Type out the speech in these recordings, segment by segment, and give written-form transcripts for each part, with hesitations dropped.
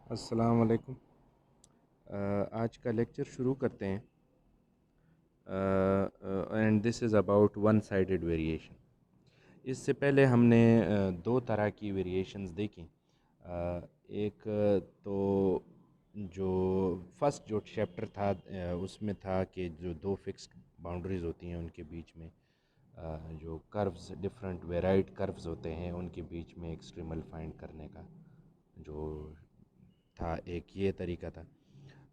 अस्सलाम वालेकुम। आज का लेक्चर शुरू करते हैं and this is about one sided variation. इससे पहले हमने दो तरह की वेरिएशंस देखी। एक तो जो फर्स्ट जो चैप्टर था उसमें था कि जो दो फिक्स्ड बाउंड्रीज़ होती हैं उनके बीच में जो कर्व्स डिफरेंट वेराइड कर्व्स होते हैं उनके बीच में एक्सट्रीमल फाइंड करने का जो था, एक ये तरीका था।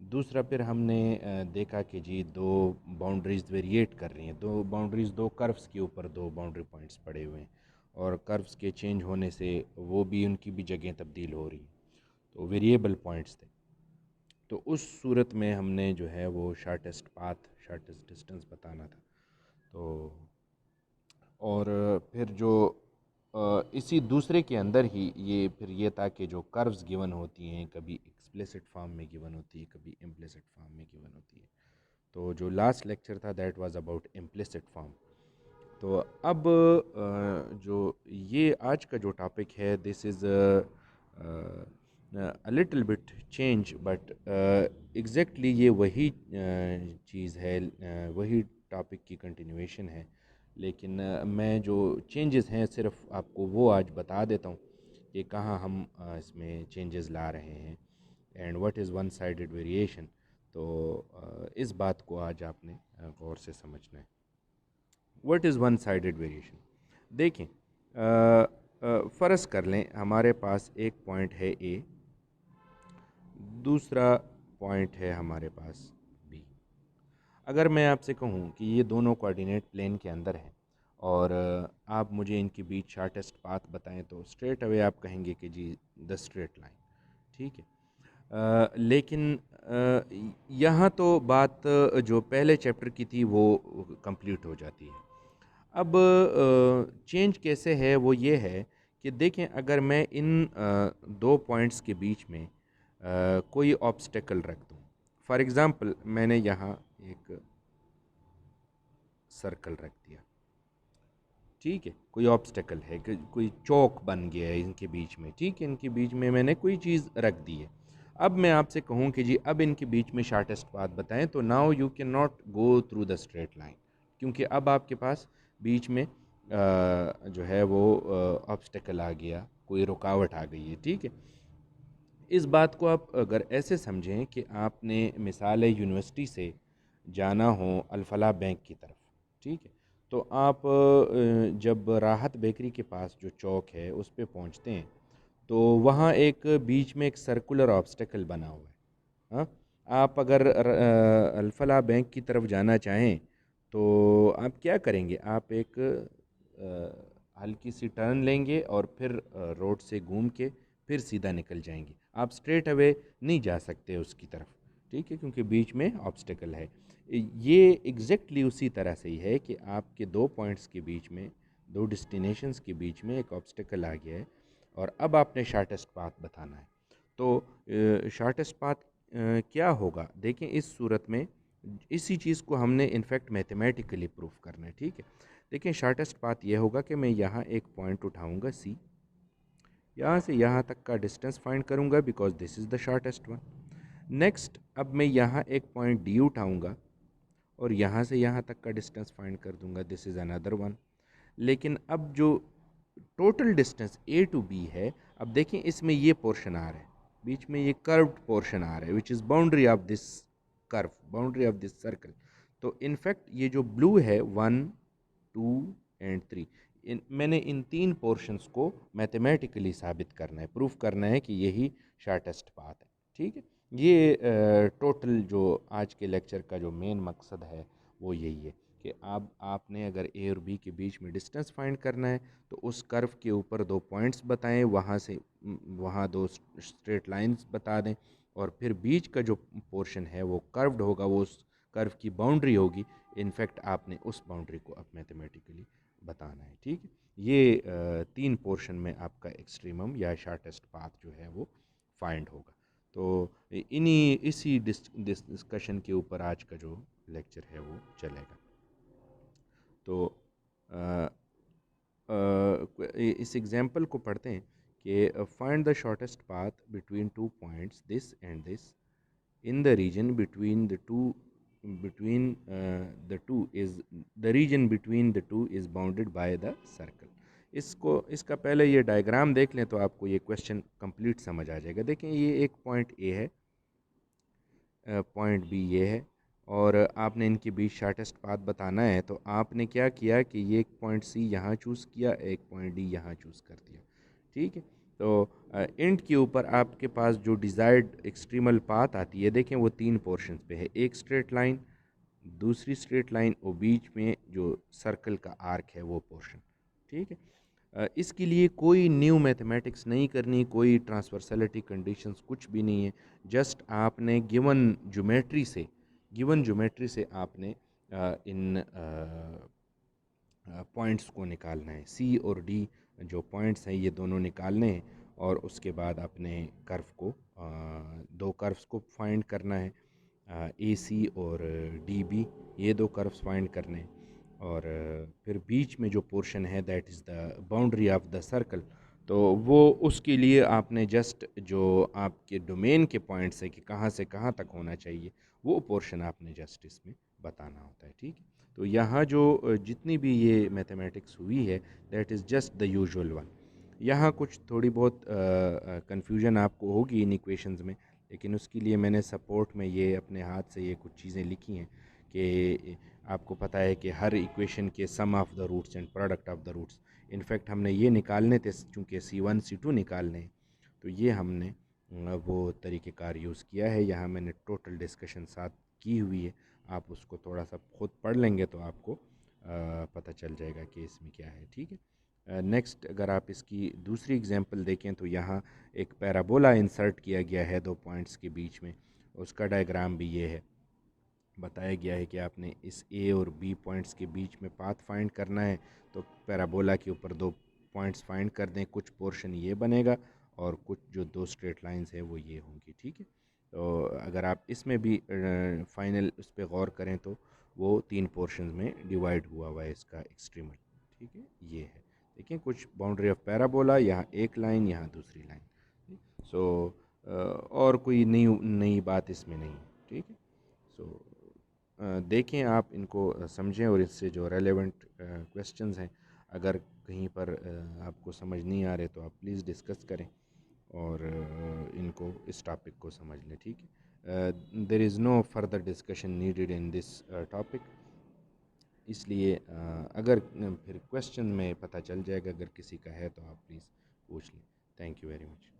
दूसरा फिर हमने देखा कि जी दो बाउंड्रीज़ वेरिएट कर रही हैं, दो बाउंड्रीज़ दो कर्व्स के ऊपर दो बाउंड्री पॉइंट्स पड़े हुए हैं और कर्व्स के चेंज होने से वो भी उनकी भी जगह तब्दील हो रही हैं, तो वेरिएबल पॉइंट्स थे। तो उस सूरत में हमने जो है वो शार्टेस्ट पाथ शार्टेस्ट डिस्टेंस बताना था। तो और फिर जो इसी दूसरे के अंदर ही ये फिर ये था कि जो कर्व्स गिवन होती हैं कभी एक्सप्लिसिट फॉर्म में गिवन होती है, कभी इम्प्लिसिट फॉर्म में गिवन होती है। तो जो लास्ट लेक्चर था that was about implicit form. तो अब जो ये आज का जो टॉपिक है this is a little bit change but exactly ये वही चीज़ है, वही टॉपिक की कंटिन्यूएशन है, लेकिन मैं जो चेंजेस हैं सिर्फ आपको वो आज बता देता हूँ कि कहाँ हम इसमें चेंजेस ला रहे हैं and what is one sided variation. तो इस बात को आज आपने गौर से समझना है। What is one sided variation? देखें, फ़र्ज़ कर लें हमारे पास एक पॉइंट है ए, दूसरा पॉइंट है हमारे पास बी। अगर मैं आपसे कहूँ कि ये दोनों कोऑर्डिनेट प्लेन के अंदर हैं और आप मुझे इनके बीच शार्टेस्ट पाथ बताएं, तो स्ट्रेट अवे आप कहेंगे कि जी द स्ट्रेट लाइन, ठीक है। लेकिन यहाँ तो बात जो पहले चैप्टर की थी वो कंप्लीट हो जाती है। अब चेंज कैसे है वो ये है कि देखें, अगर मैं इन दो पॉइंट्स के बीच में कोई ऑब्स्टेकल रख दूँ, फॉर एग्ज़ाम्पल मैंने यहाँ एक सर्कल रख दिया, ठीक है, कोई ऑब्स्टेकल है कि कोई चौक बन गया है इनके बीच में, ठीक है, इनके बीच में मैंने कोई चीज़ रख दी है। अब मैं आपसे कहूँ कि जी अब इनके बीच में शार्टेस्ट पाथ बताएं, तो now you can not go through the straight line, क्योंकि अब आपके पास बीच में जो है वो ऑब्स्टेकल आ गया, कोई रुकावट आ गई है, ठीक है। इस बात को आप अगर ऐसे समझें कि आपने मिसाल यूनिवर्सिटी से जाना हो अल-फलाह बैंक की तरफ, ठीक है, तो आप जब राहत बेकरी के पास जो चौक है उस पे पहुंचते हैं, तो वहाँ एक बीच में एक सर्कुलर ऑब्स्टेकल बना हुआ है। हाँ, आप अगर अल-फलाह बैंक की तरफ जाना चाहें तो आप क्या करेंगे, आप एक हल्की सी टर्न लेंगे और फिर रोड से घूम के फिर सीधा निकल जाएंगे, आप स्ट्रेट अवे नहीं जा सकते उसकी तरफ, ठीक है, क्योंकि बीच में ऑब्स्टेकल है। ये एग्जैक्टली उसी तरह से ही है कि आपके दो पॉइंट्स के बीच में, दो डेस्टिनेशंस के बीच में एक ऑब्स्टेकल आ गया है और अब आपने शार्टेस्ट पाथ बताना है। तो शार्टेस्ट पाथ क्या होगा, देखें इस सूरत में इसी चीज़ को हमने इनफैक्ट मैथमेटिकली प्रूफ करना है, ठीक है। देखिए शार्टेस्ट पाथ ये होगा कि मैं यहाँ एक पॉइंट उठाऊंगा सी, यहाँ से यहाँ तक का डिस्टेंस फाइंड करूँगा because this is the shortest one. Next अब मैं यहाँ एक पॉइंट डी उठाऊँगा और यहाँ से यहाँ तक का डिस्टेंस फाइंड कर दूँगा, दिस इज़ अनदर वन। लेकिन अब जो total distance A to B है, अब देखें इसमें ये पोर्शन आ रहा है, बीच में ये कर्व्ड पोर्शन आ रहा है which is boundary of this curve, boundary of this circle. तो इनफैक्ट ये जो ब्लू है 1 2 एंड 3, मैंने इन तीन पोर्शंस को मैथमेटिकली साबित करना है, प्रूफ करना है कि यही शार्टेस्ट पाथ है, ठीक है। ये टोटल जो आज के लेक्चर का जो मेन मकसद है वो यही है कि आपने अगर ए और बी के बीच में डिस्टेंस फाइंड करना है तो उस कर्व के ऊपर दो पॉइंट्स बताएं, वहाँ से वहाँ दो स्ट्रेट लाइंस बता दें और फिर बीच का जो पोर्शन है वो कर्व्ड होगा, वो उस कर्व की बाउंड्री होगी। इनफैक्ट आपने उस बाउंड्री को अब मैथमेटिकली बताना है, ठीक है। ये तीन पोर्शन में आपका एक्सट्रीमम या शार्टेस्ट पाथ जो है वो फाइंड होगा। तो इन्हीं इसी डिस्कशन के ऊपर आज का जो लेक्चर है वो चलेगा। तो इस एग्ज़ाम्पल को पढ़ते हैं कि find the shortest path between two points this and this in the region between the two between the two is the region between the two is bounded by the circle. इसका पहले ये diagram देख लें तो आपको ये question complete समझ आ जाएगा। देखें ये एक पॉइंट ए है, पॉइंट बी ये है, और आपने इनके बीच शार्टेस्ट पाथ बताना है। तो आपने क्या किया कि ये एक पॉइंट सी यहाँ चूज़ किया, एक पॉइंट डी यहाँ चूज़ कर दिया, ठीक है। तो इंट के ऊपर आपके पास जो डिज़ायर्ड एक्सट्रीमल पाथ आती है, देखें वो तीन पोर्शंस पे है, एक स्ट्रेट लाइन, दूसरी स्ट्रेट लाइन और बीच में जो सर्कल का आर्क है वो पोर्शन, ठीक है। इसके लिए कोई न्यू मैथमेटिक्स नहीं करनी, कोई ट्रांसवर्सलिटी कंडीशंस कुछ भी नहीं है। जस्ट आपने गिवन ज्योमेट्री से आपने इन पॉइंट्स को निकालना है। सी और डी जो पॉइंट्स हैं ये दोनों निकालने हैं, और उसके बाद अपने कर्व को दो कर्व्स को फाइंड करना है, ए सी और डी बी, ये दो कर्व्स फाइंड करने हैं। और फिर बीच में जो पोर्शन है that is the boundary of the circle, तो वो उसके लिए आपने जस्ट जो आपके डोमेन के पॉइंट्स है कि कहाँ से कहाँ तक होना चाहिए, वो पोर्शन आपने जस्ट इसमें बताना होता है, ठीक है। तो यहाँ जो जितनी भी ये मैथमेटिक्स हुई है that is just the usual one. यहाँ कुछ थोड़ी बहुत कन्फ्यूजन आपको होगी इन इक्वेशंस में, लेकिन उसके लिए मैंने सपोर्ट में ये अपने हाथ से ये कुछ चीज़ें लिखी हैं कि आपको पता है कि हर इक्वेशन के sum of the roots and product of the roots, in fact हमने ये निकालने थे चूँकि C1 C2 निकालने हैं, तो ये हमने वो तरीक़ेकार यूज़ किया है। यहाँ मैंने टोटल डिस्कशन साथ की हुई है, आप उसको थोड़ा सा खुद पढ़ लेंगे तो आपको पता चल जाएगा कि इसमें क्या है, ठीक है। नेक्स्ट अगर आप इसकी दूसरी एग्जांपल देखें तो यहाँ एक पैराबोला इंसर्ट किया गया है दो पॉइंट्स के बीच में, उसका डायग्राम भी ये है। बताया गया है कि आपने इस ए और बी पॉइंट्स के बीच में पाथ फाइंड करना है, तो पैराबोला के ऊपर दो पॉइंट्स फाइंड कर दें, कुछ पोर्शन ये बनेगा और कुछ जो दो स्ट्रेट लाइंस है वो ये होंगी, ठीक है। तो अगर आप इसमें भी फाइनल उस पर गौर करें तो वो तीन पोर्शन में डिवाइड हुआ है इसका एक्सट्रीमल, ठीक है। ये है, देखिए कुछ बाउंड्री ऑफ पैराबोला, यहाँ एक लाइन, यहाँ दूसरी लाइन। सो और कोई नई बात इसमें नहीं, ठीक है। सो देखें आप इनको, समझें, और इससे जो रेलेवेंट क्वेश्चंस हैं अगर कहीं पर आपको समझ नहीं आ रहे तो आप प्लीज़ डिस्कस करें और इनको इस टॉपिक को समझ लें, ठीक है। There is no further discussion needed in this topic, इसलिए अगर फिर क्वेश्चन में पता चल जाएगा, अगर किसी का है तो आप प्लीज़ पूछ लें। Thank you very much.